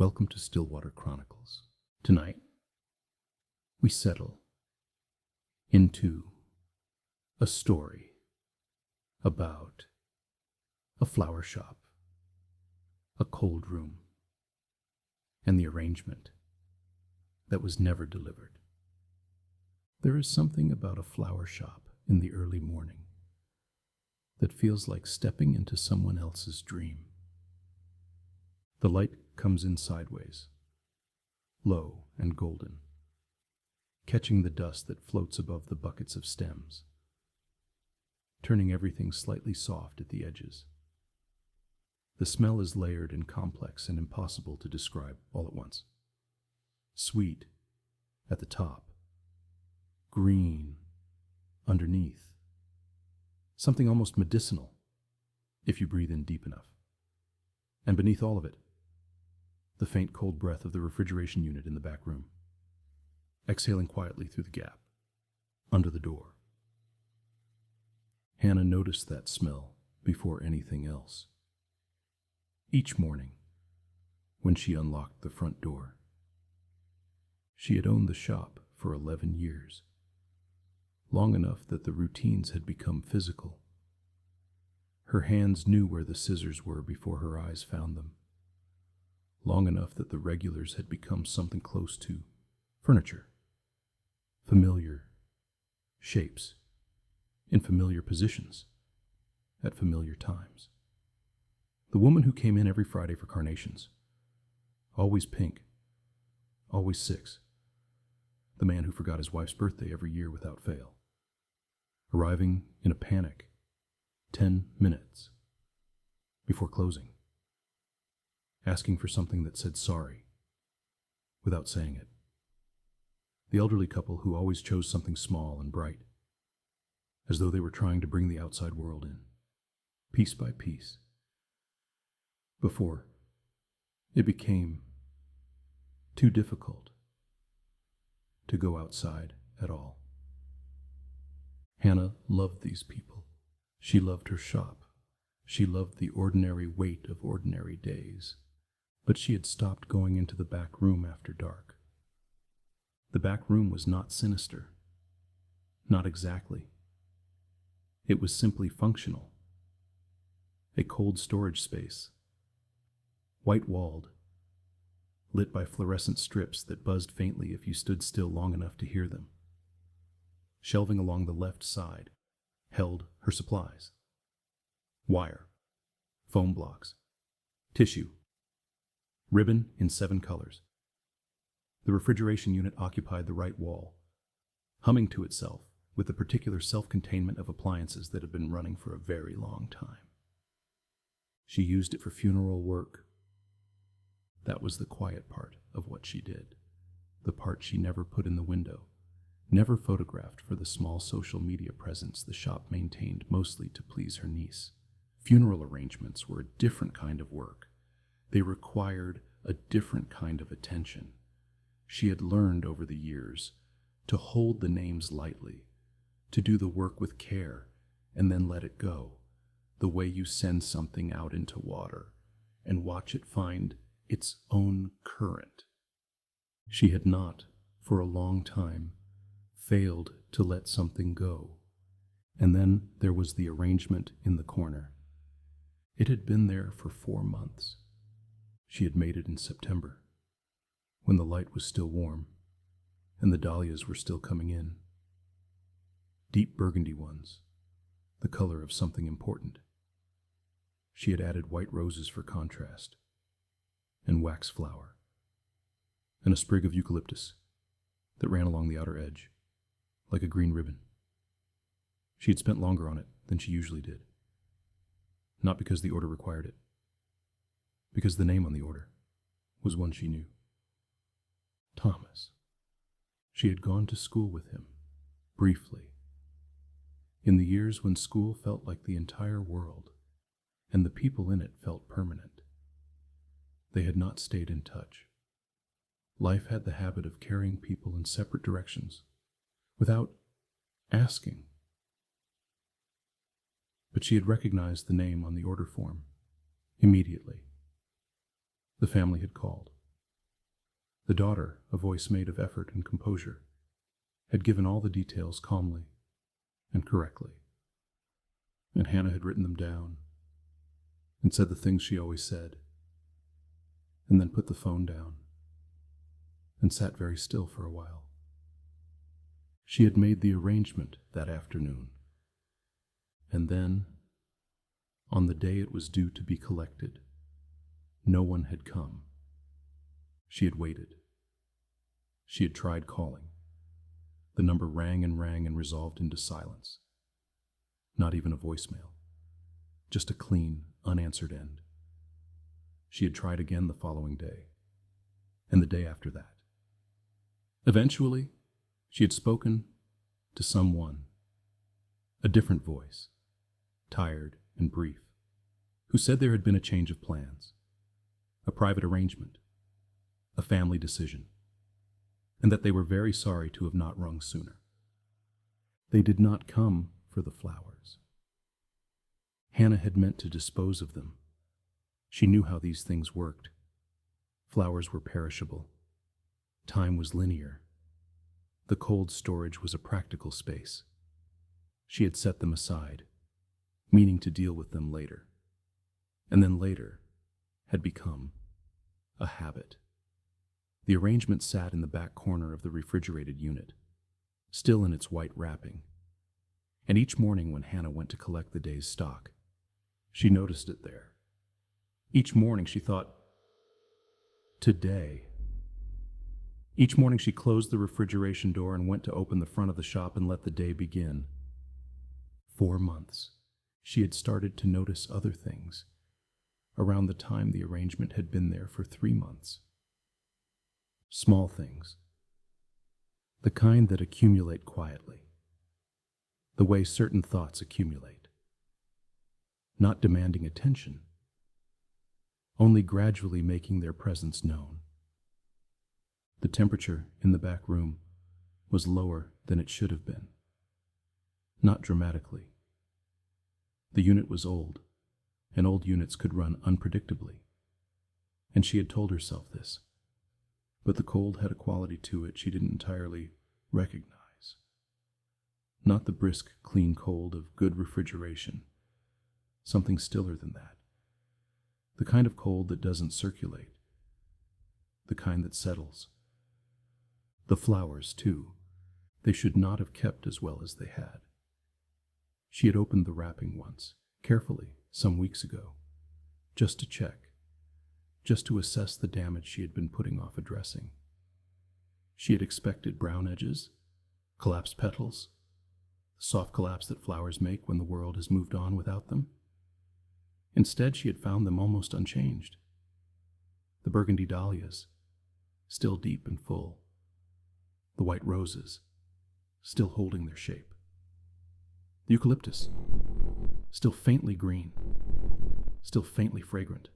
Welcome to Stillwater Chronicles. Tonight, we settle into a story about a flower shop, a cold room, and the arrangement that was never delivered. There is something about a flower shop in the early morning that feels like stepping into someone else's dream. The light comes in sideways, low and golden, catching the dust that floats above the buckets of stems, turning everything slightly soft at the edges. The smell is layered and complex and impossible to describe all at once. Sweet at the top, green underneath, something almost medicinal if you breathe in deep enough. And beneath all of it, the faint cold breath of the refrigeration unit in the back room, exhaling quietly through the gap, under the door. Hannah noticed that smell before anything else. Each morning, when she unlocked the front door. She had owned the shop for 11 years, long enough that the routines had become physical. Her hands knew where the scissors were before her eyes found them, long enough that the regulars had become something close to furniture, familiar shapes, in familiar positions, at familiar times. The woman who came in every Friday for carnations, always pink, always 6. The man who forgot his wife's birthday every year without fail, arriving in a panic 10 minutes before closing, asking for something that said sorry without saying it. The elderly couple who always chose something small and bright, as though they were trying to bring the outside world in, piece by piece, before it became too difficult to go outside at all. Hannah loved these people. She loved her shop. She loved the ordinary weight of ordinary days. But she had stopped going into the back room after dark. The back room was not sinister. Not exactly. It was simply functional. A cold storage space, white-walled, lit by fluorescent strips that buzzed faintly if you stood still long enough to hear them. Shelving along the left side held her supplies. Wire, foam blocks, tissue, ribbon in 7 colors. The refrigeration unit occupied the right wall, humming to itself with the particular self-containment of appliances that had been running for a very long time. She used it for funeral work. That was the quiet part of what she did, the part she never put in the window, never photographed for the small social media presence the shop maintained mostly to please her niece. Funeral arrangements were a different kind of work. They required a different kind of attention. She had learned over the years to hold the names lightly, to do the work with care and then let it go, the way you send something out into water and watch it find its own current. She had not, for a long time, failed to let something go. And then there was the arrangement in the corner. It had been there for 4 months. She had made it in September, when the light was still warm, and the dahlias were still coming in. Deep burgundy ones, the color of something important. She had added white roses for contrast, and wax flower, and a sprig of eucalyptus that ran along the outer edge, like a green ribbon. She had spent longer on it than she usually did, not because the order required it, because the name on the order was one she knew. Thomas. She had gone to school with him, briefly, in the years when school felt like the entire world, and the people in it felt permanent. They had not stayed in touch. Life had the habit of carrying people in separate directions, without asking. But she had recognized the name on the order form immediately. The family had called. The daughter, a voice made of effort and composure, had given all the details calmly and correctly. And Hannah had written them down and said the things she always said, and then put the phone down and sat very still for a while. She had made the arrangement that afternoon, and then, on the day it was due to be collected, no one had come. She had waited. She had tried calling. The number rang and resolved into silence. Not even a voicemail. Just a clean, unanswered end. She had tried again the following day, and the day after that. Eventually, she had spoken to someone, a different voice, tired and brief, who said there had been a change of plans, a private arrangement, a family decision, and that they were very sorry to have not rung sooner. They did not come for the flowers. Hannah had meant to dispose of them. She knew how these things worked. Flowers were perishable. Time was linear. The cold storage was a practical space. She had set them aside, meaning to deal with them later. And then later had become a habit. The arrangement sat in the back corner of the refrigerated unit, still in its white wrapping. And each morning when Hannah went to collect the day's stock, she noticed it there. Each morning she thought, today. Each morning she closed the refrigeration door and went to open the front of the shop and let the day begin. 4 months. She had started to notice other things. Around the time the arrangement had been there for 3 months. Small things. The kind that accumulate quietly. The way certain thoughts accumulate. Not demanding attention. Only gradually making their presence known. The temperature in the back room was lower than it should have been. Not dramatically. The unit was old, and old units could run unpredictably. And she had told herself this. But the cold had a quality to it she didn't entirely recognize. Not the brisk, clean cold of good refrigeration. Something stiller than that. The kind of cold that doesn't circulate. The kind that settles. The flowers, too. They should not have kept as well as they had. She had opened the wrapping once, carefully, some weeks ago, just to check, just to assess the damage she had been putting off addressing. She had expected brown edges, collapsed petals, the soft collapse that flowers make when the world has moved on without them. Instead, she had found them almost unchanged. The burgundy dahlias, still deep and full. The white roses, still holding their shape. The eucalyptus, still faintly green, still faintly fragrant,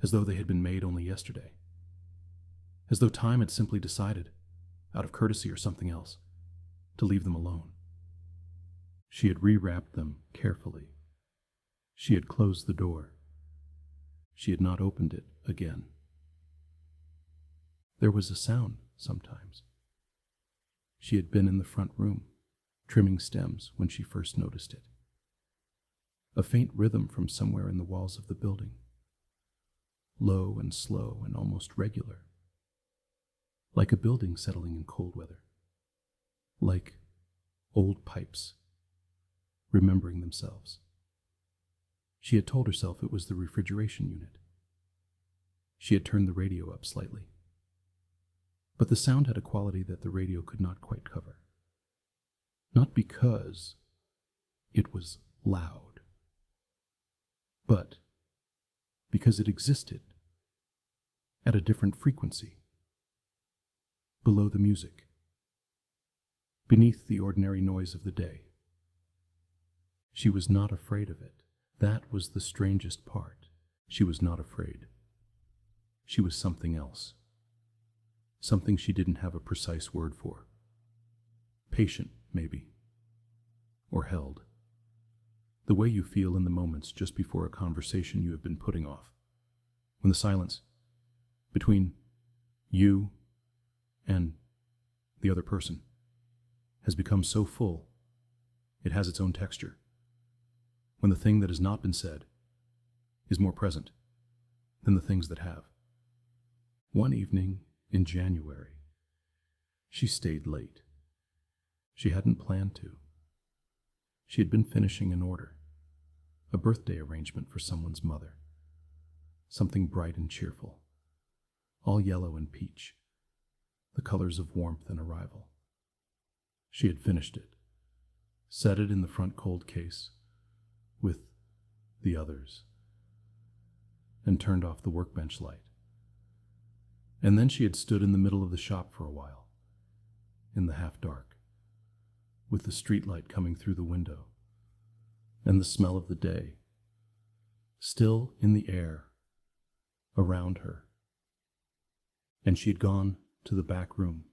as though they had been made only yesterday, as though time had simply decided, out of courtesy or something else, to leave them alone. She had rewrapped them carefully. She had closed the door. She had not opened it again. There was a sound sometimes. She had been in the front room, trimming stems when she first noticed it. A faint rhythm from somewhere in the walls of the building. Low and slow and almost regular. Like a building settling in cold weather. Like old pipes, remembering themselves. She had told herself it was the refrigeration unit. She had turned the radio up slightly. But the sound had a quality that the radio could not quite cover. Not because it was loud, but because it existed at a different frequency, below the music, beneath the ordinary noise of the day. She was not afraid of it. That was the strangest part. She was not afraid. She was something else. Something she didn't have a precise word for. Patient, maybe. Or held. The way you feel in the moments just before a conversation you have been putting off. When the silence between You and the other person has become so full, it has its own texture. When the thing that has not been said is more present than the things that have. One evening in January, she stayed late. She hadn't planned to. She had been finishing an order, a birthday arrangement for someone's mother. Something bright and cheerful, all yellow and peach, the colors of warmth and arrival. She had finished it, set it in the front cold case with the others, and turned off the workbench light. And then she had stood in the middle of the shop for a while, in the half-dark, with the street light coming through the window, and the smell of the day still in the air around her. And she had gone to the back room.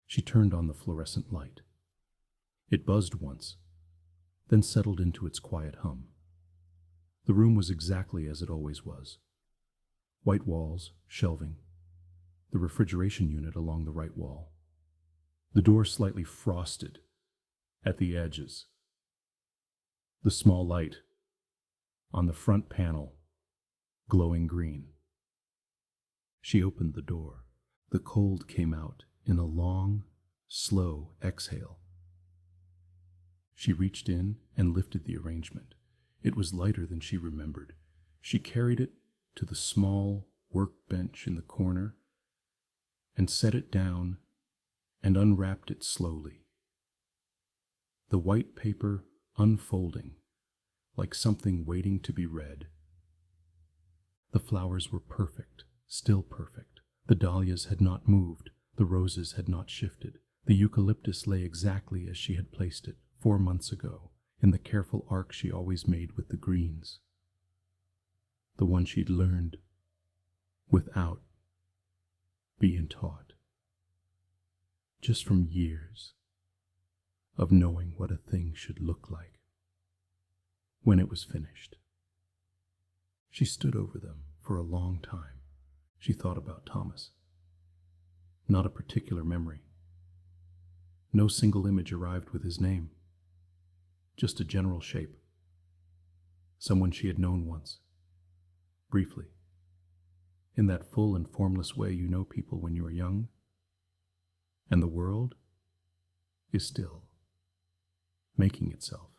She turned on the fluorescent light. It buzzed once, then settled into its quiet hum. The room was exactly as it always was. White walls, shelving, the refrigeration unit along the right wall. The door slightly frosted at the edges. The small light on the front panel glowing green. She opened the door. The cold came out in a long, slow exhale. She reached in and lifted the arrangement. It was lighter than she remembered. She carried it to the small workbench in the corner and set it down and unwrapped it slowly. The white paper unfolding like something waiting to be read. The flowers were perfect, still perfect. The dahlias had not moved. The roses had not shifted. The eucalyptus lay exactly as she had placed it 4 months ago, in the careful arc she always made with the greens. The one she'd learned without being taught. Just from years of knowing what a thing should look like when it was finished. She stood over them for a long time. She thought about Thomas. Not a particular memory. No single image arrived with his name. Just a general shape. Someone she had known once. Briefly. In that full and formless way you know people when you are young. And the world is still making itself.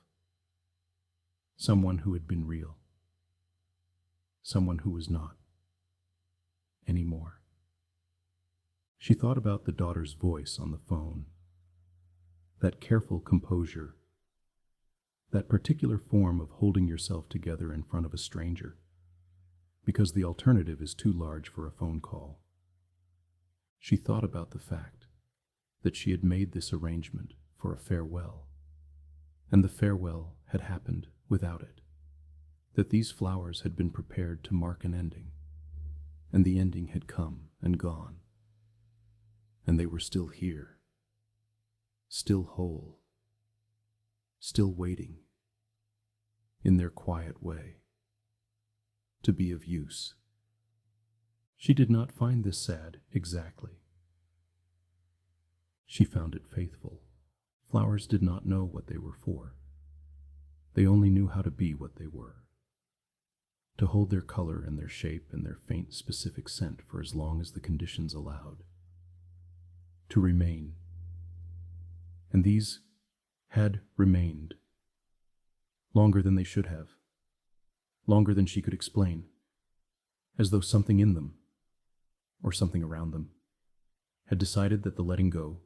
Someone who had been real. Someone who was not anymore. She thought about the daughter's voice on the phone. That careful composure. That particular form of holding yourself together in front of a stranger, because the alternative is too large for a phone call. She thought about the fact that she had made this arrangement for a farewell, and the farewell had happened without it, that these flowers had been prepared to mark an ending, and the ending had come and gone, and they were still here, still whole, still waiting, in their quiet way, to be of use. She did not find this sad exactly. She found it faithful. Flowers did not know what they were for. They only knew how to be what they were, to hold their color and their shape and their faint specific scent for as long as the conditions allowed, to remain. And these had remained longer than they should have, longer than she could explain, as though something in them, or something around them, had decided that the letting go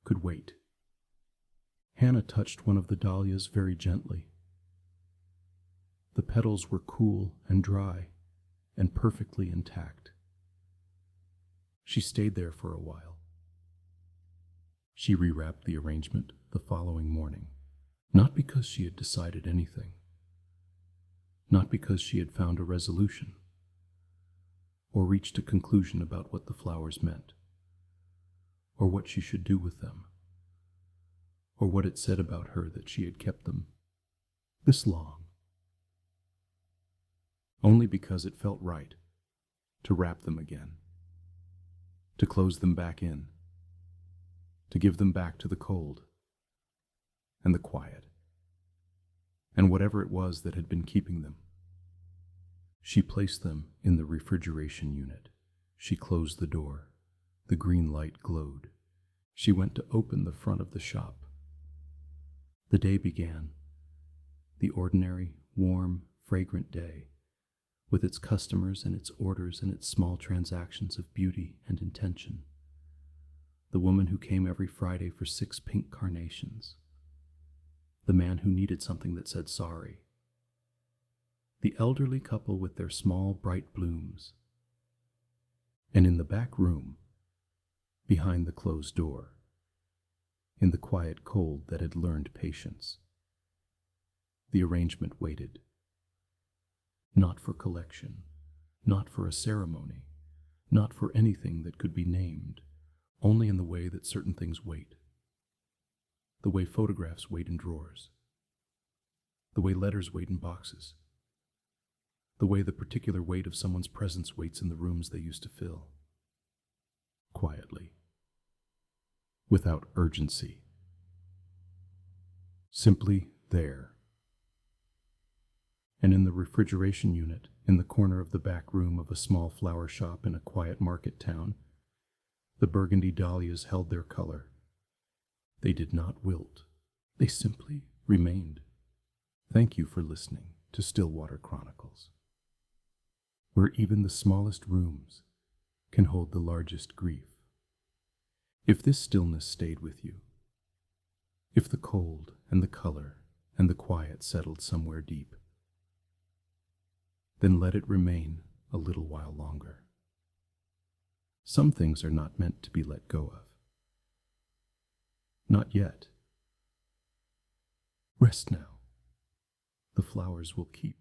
could wait. Hannah touched one of the dahlias very gently. The petals were cool and dry and perfectly intact. She stayed there for a while. She rewrapped the arrangement the following morning, not because she had decided anything, not because she had found a resolution or reached a conclusion about what the flowers meant, or what she should do with them, or what it said about her that she had kept them this long. Only because it felt right to wrap them again, to close them back in, to give them back to the cold and the quiet, and whatever it was that had been keeping them. She placed them in the refrigeration unit. She closed the door. The green light glowed. She went to open the front of the shop. The day began. The ordinary, warm, fragrant day, with its customers and its orders and its small transactions of beauty and intention. The woman who came every Friday for 6 pink carnations. The man who needed something that said sorry. The elderly couple with their small, bright blooms. And in the back room, behind the closed door, in the quiet cold that had learned patience, the arrangement waited. Not for collection, not for a ceremony, not for anything that could be named, only in the way that certain things wait. The way photographs wait in drawers. The way letters wait in boxes. The way the particular weight of someone's presence waits in the rooms they used to fill. Quietly. Without urgency. Simply there. And in the refrigeration unit, in the corner of the back room of a small flower shop in a quiet market town, the Burgundy dahlias held their color. They did not wilt. They simply remained. Thank you for listening to Stillwater Chronicles, where even the smallest rooms can hold the largest grief. If this stillness stayed with you, if the cold and the color and the quiet settled somewhere deep, then let it remain a little while longer. Some things are not meant to be let go of. Not yet. Rest now. The flowers will keep.